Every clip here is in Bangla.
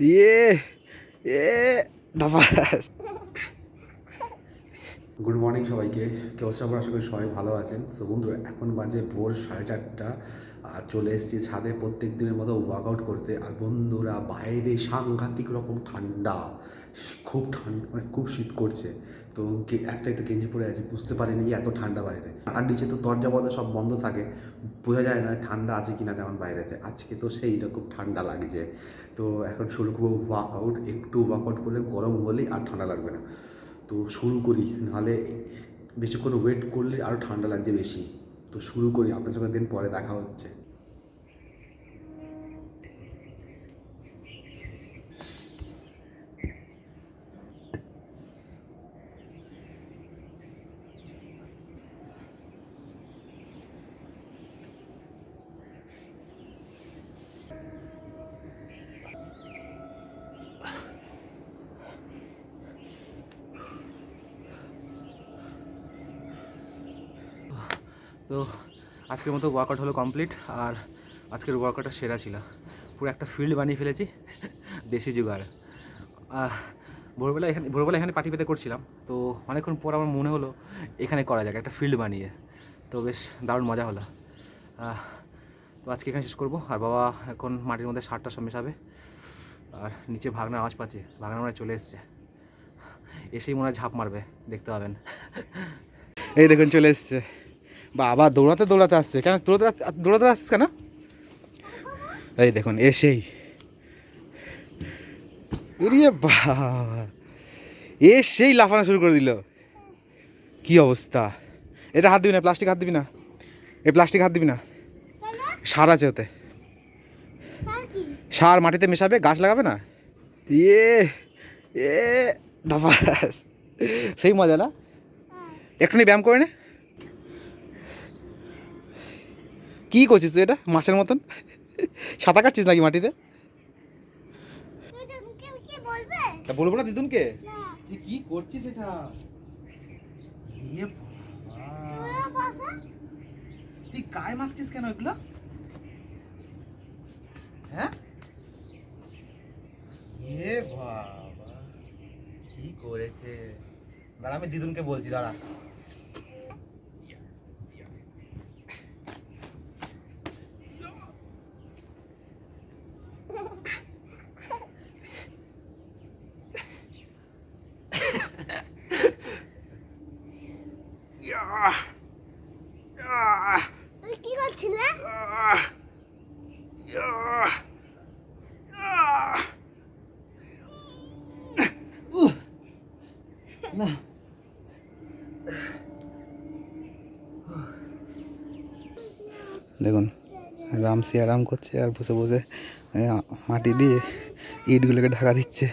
ইয়ে এ ধাপাস। গুড মর্নিং সবাইকে, কি অবস্থা? আশা করি সবাই ভালো আছেন। সো বন্ধুরা, এখন বাজে ভোর 4:30 আর চলে এসেছি ছাদে প্রত্যেক দিনের মতো ওয়ার্কআউট করতে। আর বন্ধুরা, বাইরে সাংঘাতিক রকম ঠান্ডা, খুব ঠান্ডা, মানে খুব শীত করছে। তো একটাই তো গেঞ্জি পরে আছে, বুঝতে পারিনি যে এত ঠান্ডা বাইরে। আর নিচে তো দরজা বদা সব বন্ধ থাকে, বোঝা যায় না ঠান্ডা আছে কি না তেমন বাইরেতে। আজকে তো সেইটা খুব ঠান্ডা লাগছে। তো এখন শুরু করবো ওয়ার্কআউট। একটু ওয়ার্কআউট করলে গরম হলেই আর ঠান্ডা লাগবে না। তো শুরু করি, নাহলে বেশিক্ষণ ওয়েট করলে আরও ঠান্ডা লাগছে বেশি। তো শুরু করি, আপনার সঙ্গে দিন পরে দেখা হচ্ছে। তো আজকের মতো ওয়ার্কআউট হলো কমপ্লিট। আর আজকের ওয়ার্কআউটটা সেরা ছিল, পুরো একটা ফিল্ড বানিয়ে ফেলেছি দেশি জুগাড়। ভোরবেলা এখানে পাটি পেতে করছিলাম, তো অনেকক্ষণ পর আমার মনে হলো এখানে করা যাক একটা ফিল্ড বানিয়ে। তো বেশ দারুণ মজা হলো। তো আজকে এখানে শেষ করবো। আর বাবা এখন মাটির মধ্যে সারটা সব মেশাবে। আর নিচে ভাগনার আওয়াজ পাচ্ছে, ভাগনা মনে চলে এসছে, এসেই মনে হয় ঝাঁপ মারবে, দেখতে পাবেন। এই দেখুন চলে এসছে বাবা, দৌড়াতে দৌড়াতে আসছে। কেন দৌড়াতে আসছে কেন? এই দেখুন এসেই, এরিয়ে বাবা, এসেই লাফানো শুরু করে দিল। কি অবস্থা! এটা হাত দিবি না, প্লাস্টিক হাত দিবি না, এই প্লাস্টিক হাত দিবি না। সার আছে ওতে, সার মাটিতে মেশাবে, গাছ লাগাবে না। ইয়ে এ ধাপাস, সেই মজা না? একটুখানি ব্যায়াম করে নে। কী করছিস তুই? এটা মাছের মতন সাঁতার কাটছিস নাকি মাটিতে? বলবো না দিদুনকে? তুই কি করছিস এটা? তুই গায়ে মাখছিস কেন এগুলো? হ্যাঁ, এ বাবা, কি করেছে? দাঁড়া, আমি দিদুনকে বলছি, দাঁড়া। তুই কি করছিলে? না, দেখুন রামসি আরাম করছে আর বসে বসে মাটি দিয়ে ইটগুলোকে ঢাকা দিচ্ছে।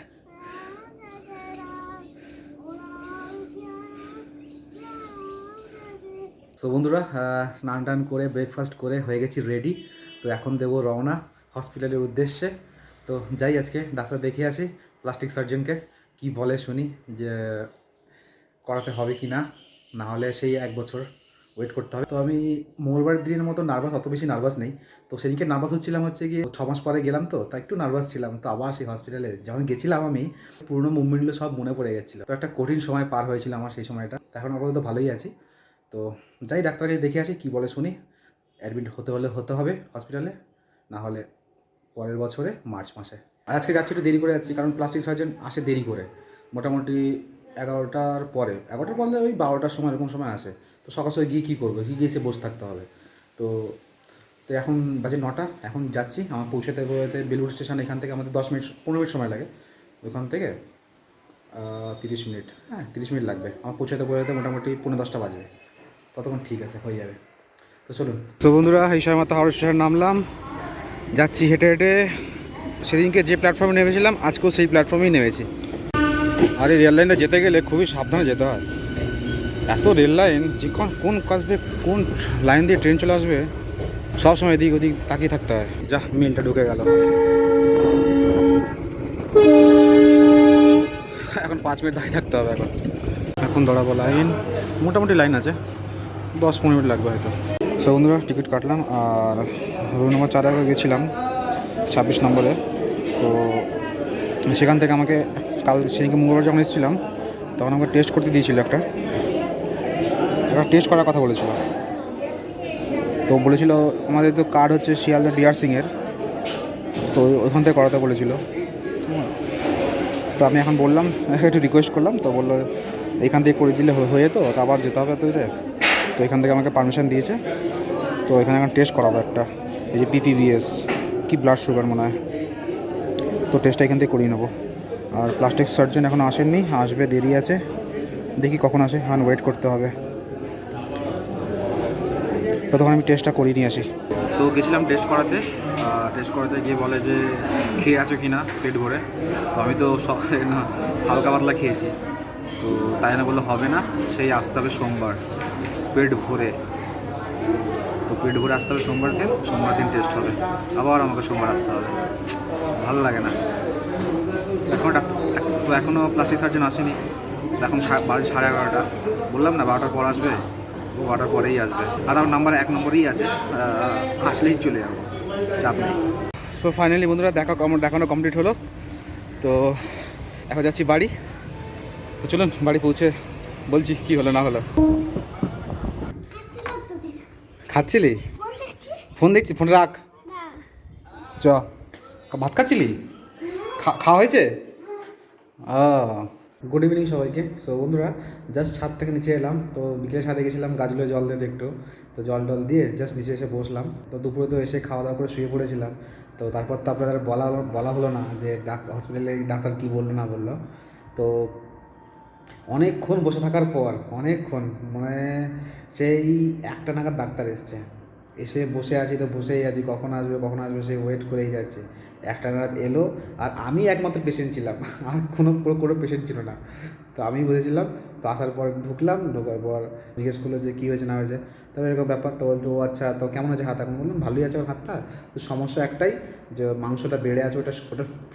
তো বন্ধুরা, স্নান টান করে ব্রেকফাস্ট করে হয়ে গেছি রেডি। তো এখন দেবো রওনা হসপিটালের উদ্দেশ্যে। তো যাই, আজকে ডাক্তার দেখে আসি, প্লাস্টিক সার্জনকে কি বলে শুনি, যে করাতে হবে কি না, না হলে সেই 1 বছর ওয়েট করতে হবে। তো আমি মঙ্গলবার দিনের মতো নার্ভাস, অত বেশি নার্ভাস নেই। তো সেদিনকে নার্ভাস হচ্ছিলাম হচ্ছে গিয়ে 6 মাস পরে গেলাম, তো একটু নার্ভাস ছিলাম। তো আবার সেই হসপিটালে যখন গেছিলাম, আমি পুরোনো মুভমেন্টগুলো সব মনে পড়ে গেছিলো। তো একটা কঠিন সময় পার হয়েছিল আমার সেই সময়টা। এখন আপাতত ভালোই আছি। তো যাই, ডাক্তারকে দেখে আসি কি বলে শুনি। অ্যাডমিট হতে হবে হসপিটালে, না হলে পরের বছরে মার্চ মাসে। আর আজকে যাচ্ছি একটু দেরি করে যাচ্ছি, কারণ প্লাস্টিক সার্জন আসে দেরি করে, মোটামুটি 11টার পরে। 11টার পরে ওই 12টার সময়, এরকম সময় আসে। তো সকাল সকাল গিয়ে কী করবো, গিয়ে এসে বসে থাকতে হবে। তো তো এখন বাজে 9টা, এখন যাচ্ছি। আমার পৌঁছাতে বলতে বেলুড় স্টেশন এখান থেকে আমাদের 10-15 মিনিট সময় লাগে। ওইখান থেকে 30 মিনিট, হ্যাঁ 30 মিনিট লাগবে আমার পৌঁছাতে বলতে। মোটামুটি 9:45 বাজবে, ততক্ষণ ঠিক আছে, হয়ে যাবে। তো চলুন। তো বন্ধুরা, এই সময় মতো হাওড়া স্টেশন নামলাম, যাচ্ছি হেঁটে হেঁটে। সেদিনকে যে প্ল্যাটফর্মে নেমেছিলাম, আজকেও সেই প্ল্যাটফর্মেই নেমেছি। আর এই রেল লাইনটা যেতে গেলে খুবই সাবধানে যেতে হয়। এত রেল লাইন, যে কোন আসবে, কোন লাইন দিয়ে ট্রেন চলে আসবে, সবসময় এদিক ওদিক তাকিয়ে থাকতে হয়। যা, মিলটা ঢুকে গেল। এখন 5 মিনিট দাঁড়িয়ে থাকতে হবে। এখন দাঁড়াবো, লাইন মোটামুটি লাইন আছে, 10-15 মিনিট লাগবে হয়তো। সো বন্ধুরা, টিকিট কাটলাম আর রুম নম্বর 4 গেছিলাম, 26 নম্বরে। তো সেখান থেকে আমাকে কাল সেদিনকে মঙ্গলবার যখন এসেছিলাম তখন আমাকে টেস্ট করতে দিয়েছিল একটা টেস্ট করার কথা বলেছিল। তো বলেছিল আমাদের তো কার্ড হচ্ছে শিয়ালদা বিআর সিংয়ের, তো ওইখান থেকে করাতে বলেছিল। তো আমি এখন বললাম, একটু রিকোয়েস্ট করলাম, তো বললো এইখান থেকে করে দিলে হয়ে তো আবার যেতে হবে তো রে। তো এখান থেকে আমাকে পারমিশন দিয়েছে। তো এখানে এখন টেস্ট করাবো একটা, এই যে পিপিবিএস কি ব্লাড সুগার মনে হয়। তো টেস্টটা এখান থেকে করিয়ে নেবো। আর প্লাস্টিক সার্জন এখন আসেননি, আসবে, দেরি আছে, দেখি কখন আসে, এখন ওয়েট করতে হবে। ততক্ষণ আমি টেস্টটা করিয়ে নিয়ে আসি। তো গেছিলাম টেস্ট করাতে গিয়ে বলে যে খেয়ে আছো কি না পেট ভরে। তো আমি তো সকালে না হালকা পাতলা খেয়েছি, তো তাই না বললো হবে না, সেই আসতে হবে সোমবার পেট ভরে। তো পেট ভরে আসতে হবে সোমবার দিন টেস্ট হবে, আবার আমাকে সোমবার আসতে হবে। ভালো লাগে না। এখন তো এখনও প্লাস্টিক সার্জন আসেনি, এখন বাজে 11:30। বললাম না 12টার পর আসবে, ও 12টার পরেই আসবে। আর আমার নাম্বার 1 নম্বরেই আছে, আসলেই চলে যাবো, চাপ নেই। সো ফাইনালি বন্ধুরা আমার দেখানো কমপ্লিট হলো। তো এখন যাচ্ছি বাড়ি। তো চলুন বাড়ি পৌঁছে বলছি কি হলো না হলো। খাচ্ছিলি? ফোন দেখছি, ফোন রাখ। চ ভাত খাচ্ছিলি? খাওয়া হয়েছে? গুড ইভিনিং সবাইকে। সো বন্ধুরা জাস্ট ছাদ থেকে নিচে এলাম। তো বিকেলে ছাদে গেছিলাম গাছগুলো জল দিতে একটু, তো জল টল দিয়ে জাস্ট নিচে এসে বসলাম। তো দুপুরে তো এসে খাওয়া দাওয়া করে শুয়ে পড়েছিলাম। তো তারপর তো আপনাদের বলা হলো না যে হসপিটালে ডাক্তার কী বললো না বললো। তো অনেকক্ষণ বসে থাকার পর, অনেকক্ষণ মানে সেই 1টা নাগাদ ডাক্তার এসে বসে আছি, তো বসেই আছি, কখন আসবে সে ওয়েট করেই যাচ্ছে। 1টা নাগাদ এলো, আর আমি একমাত্র পেশেন্ট ছিলাম, আর কোনো পেশেন্ট ছিল না। তো আমি বুঝেছিলাম। তো আসার পর ঢোকার পর জিজ্ঞেস করলো যে কী হয়েছে না হয়েছে। তবে এরকম ব্যাপার। তো বলতো ও আচ্ছা, তো কেমন আছে হাত? এখন বললাম ভালোই আছে ওর হাতটা, তো সমস্যা একটাই যে মাংসটা বেড়ে আছে, ওটার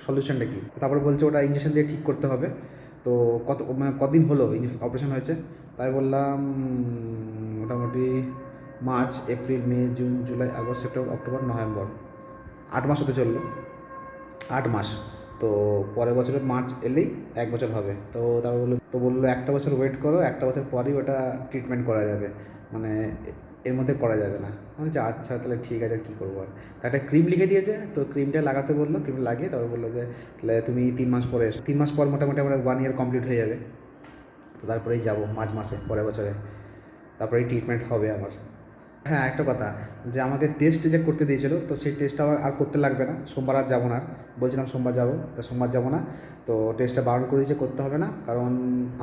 সলিউশনটা কী? তারপরে বলছে ওটা ইঞ্জেকশন দিয়ে ঠিক করতে হবে। তো কদিন হলো অপারেশন হয়েছে? তাই বললাম মোটামুটি March, April, May, June, July, August, September, October, November, 8 মাস হতে চললো। 8 মাস। তো পরের বছরের মার্চ এলেই 1 বছর হবে। তো তারপর বললো 1টা বছর ওয়েট করো, 1টা বছর পরেই ওটা ট্রিটমেন্ট করা যাবে, মানে এর মধ্যে করা যাবে না। আমি বলছি আচ্ছা তাহলে ঠিক আছে, কী করবো আর। তো একটা ক্রিম লিখে দিয়েছে, তো ক্রিমটা লাগাতে বললো, ক্রিম লাগিয়ে তারপর বললো যে তাহলে তুমি 3 মাস পরে এসো। 3 মাস পর মোটামুটি আমার 1 ইয়ার কমপ্লিট হয়ে যাবে। তো তারপরেই যাবো মার্চ মাসে পরের বছরে, তারপরেই ট্রিটমেন্ট হবে আমার। হ্যাঁ, একটা কথা, যে আমাকে টেস্ট যে করতে দিয়েছিল, তো সেই টেস্টটা আর করতে লাগবে না। সোমবার আর যাবো না। বলছিলাম সোমবার যাবো, তো সোমবার যাবো না। তো টেস্টটা বারণ করে দিয়েছে, করতে হবে না, কারণ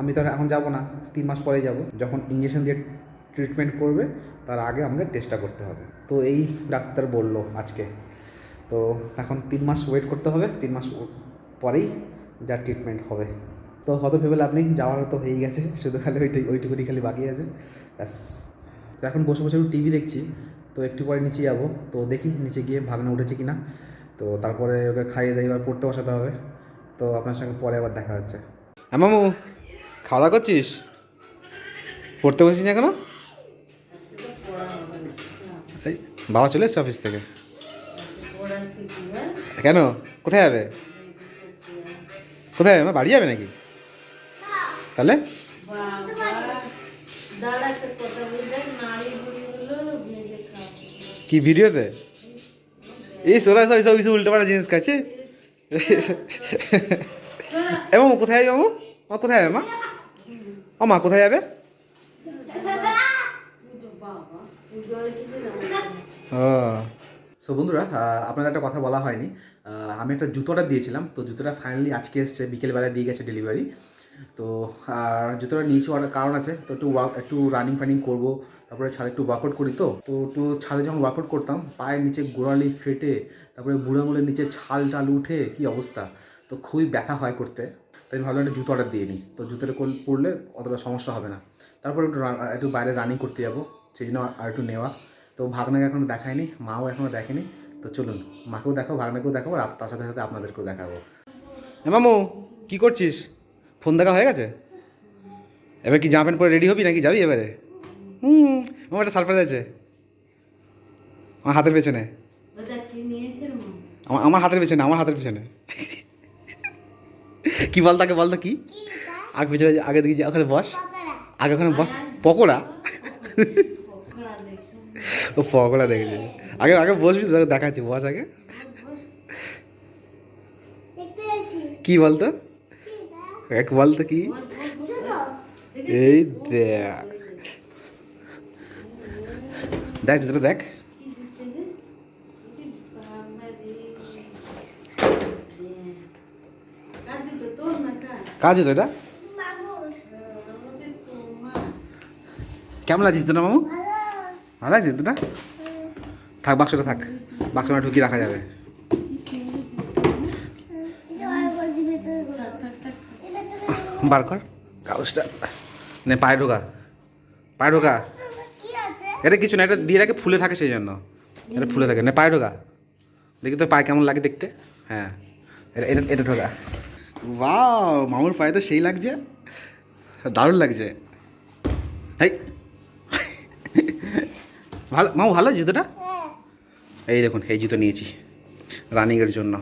আমি তো এখন যাবো না, 3 মাস পরেই যাবো। যখন ইঞ্জেকশন দিয়ে ট্রিটমেন্ট করবে তার আগে আমাকে টেস্টটা করতে হবে। তো এই ডাক্তার বললো আজকে। তো এখন 3 মাস ওয়েট করতে হবে, 3 মাস পরেই যা ট্রিটমেন্ট হবে। তো হয়তো ভেবে লাভ নেই, যাওয়ার তো হয়েই গেছে, শুধু খালি ওইটুকুনি খালি বাকি আছে, ব্যাস। তো এখন বসে বসে একটু টিভি দেখছি। তো একটু পরে নিচে যাবো, তো দেখি নিচে গিয়ে ভাগনা উঠেছে কি না। তো তারপরে ওকে খাইয়ে দিয়ে এবার পড়তে বসাতে হবে। তো আপনার সঙ্গে পরে আবার দেখা হচ্ছে। হ্যাঁ মামু, খাওয়া দাওয়া করছিস? পড়তে বসিস না এখনো? এই বাবা চলে এসছে অফিস থেকে? কেন? কোথায় যাবে? কোথায় যাবে? বাড়ি যাবে নাকি? তাহলে কি ভিডিওতে? এই সোরা সব সব কিছু উল্টো পাল্টা জিনিস খাচ্ছে। এ মামু কোথায় যাবে? মামু মা কোথায় যাবে? মা কোথায় যাবে? ও সো বন্ধুরা, আপনাদের একটা কথা বলা হয়নি। আমি একটা জুতো অর্ডার দিয়েছিলাম, তো জুতোটা ফাইনালি আজকে এসছে, বিকেলবেলায় দিয়ে গেছে ডেলিভারি। তো আর জুতোটা নিয়েছি অর্ডার কারণ আছে, তো একটু রানিং ফানিং করবো, তারপরে ছাদে একটু ওয়ার্কআউট করি। তো একটু ছাদে যখন ওয়ার্কআউট করতাম পায়ের নিচে গোড়ালি ফেটে, তারপরে বুড়ো আঙুলের নিচে ছাল টাল উঠে কী অবস্থা, তো খুবই ব্যথা হয় করতে। তাই ভাবলাম একটা জুতো অর্ডার দিয়ে নিই, তো জুতোটা পরলে অতটা সমস্যা হবে না। তারপর একটু বাইরে রানিং করতে যাবো, সেই জন্য আর একটু নেওয়া। তো ভাগনাকে এখনও দেখায়নি, মাও এখনও দেখেনি। তো চলুন মাকেও দেখাবো, ভাগনাকেও দেখাবো, আর তার সাথে সাথে আপনাদেরকেও দেখাবো। মামু কী করছিস? ফোন দেখা হয়ে গেছে? এবার কি জামা প্যান্ট পরে রেডি হবি নাকি যাবি এবারে? আমার একটা সারপ্রাইজ আছে আমার হাতের পেছনে। আমার হাতের পেছনে, আমার হাতের পেছনে। কি বল তাকে, বল তো কি? কি এটা? আগে পিছনে আগে দিকে ওখানে বস, পকোড়া। আগে ওখানে বস। পকোড়া? ও পকোড়া দেখেছি। আগে আগে বসবি তো, তোকে দেখাচ্ছি, বস আগে। দেখতে যাচ্ছি। কি বলতো, কি এটা? এক বলতো কি? জুতো। এই দেখ, দেখ জুতোটা দেখ। কাজ হতো এটা? মামুর। কেমন লাগছে জুতোটা মামু? ভালো। ভালো লাগছে জুতোটা? থাক, বাক্সটা থাক, বাক্সটা ঢুকিয়ে রাখা যাবে। এটা আর বলছি ভেতরে গুলো। এটা তুমি বার কর কাগজটা, নে পায়ে ঢোকা, পায়ে ঢোকা। কি আছে? এটা কিছু না, এটা দিয়ে রাখে, ফুলে থাকে সেই জন্য, এটা ফুলে থাকে। নে পায়ে ঢোকা, দেখি তো পায়ে কেমন লাগে দেখতে। হ্যাঁ, এটা এটা এটা ঢোকা। বাহ, মামুর পায়ে তো সেই লাগছে, দারুণ লাগছে। এই ভালো মামু, ভালো জুতোটা? হ্যাঁ। এই দেখুন, এই জুতো নিয়েছি রানিংয়ের জন্য।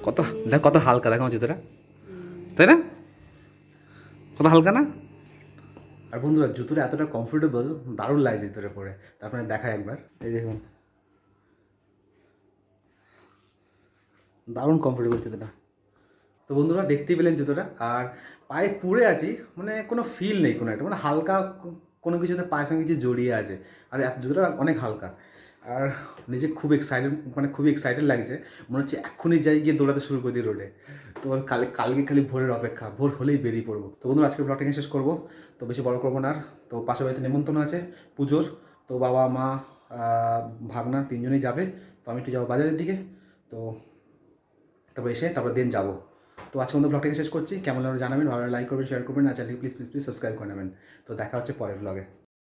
কত দেখ, কত হালকা দেখো আমার জুতোটা, তাই না? কত হালকা না? আর বন্ধুরা, জুতোটা এতটা কমফোর্টেবল, দারুণ লাগছে জুতোটা পরে। তারপরে দেখায় একবার, এই দেখুন, দারুণ কমফোর্টেবল জুতোটা। তো বন্ধুরা, দেখতেই পেলেন জুতোটা। আর পায়ে পুড়ে আছি, মানে কোনো ফিল নেই কোনো একটা, মানে হালকা কোনো কিছুতে পায়ের সঙ্গে কিছু জড়িয়ে আছে। আর জুতোটা অনেক হালকা। আর নিজে খুব এক্সাইটেড, মানে খুবই এক্সাইটেড লাগছে। মনে হচ্ছে এক্ষুনি যাই গিয়ে দৌড়াতে শুরু করে দিই রোডে। তো কালকে খালি ভোরের অপেক্ষা, ভোর হলেই বেরিয়ে পড়বো। তো বন্ধুরা, আজকে ব্লগটা শেষ করবো, তো বেশি বড় করবো না আর। তো পাশের বাড়িতে নেমন্তন্ন আছে পুজোর, তো বাবা মা ভাগনা তিনজনেই যাবে। তো আমি একটু যাবো বাজারের দিকে, তো তারপর এসে তারপর দিন যাবো। তো আজকে আমাদের ব্লগটাকে শেষ করছি। কেমন লাগলো জানাবেন, ভালো লাইক করবেন, শেয়ার করবেন, আর চ্যানেলটি প্লিজ প্লিজ প্লিজ সাবস্ক্রাইব করে নেবেন। তো দেখা হচ্ছে পরের ব্লগে।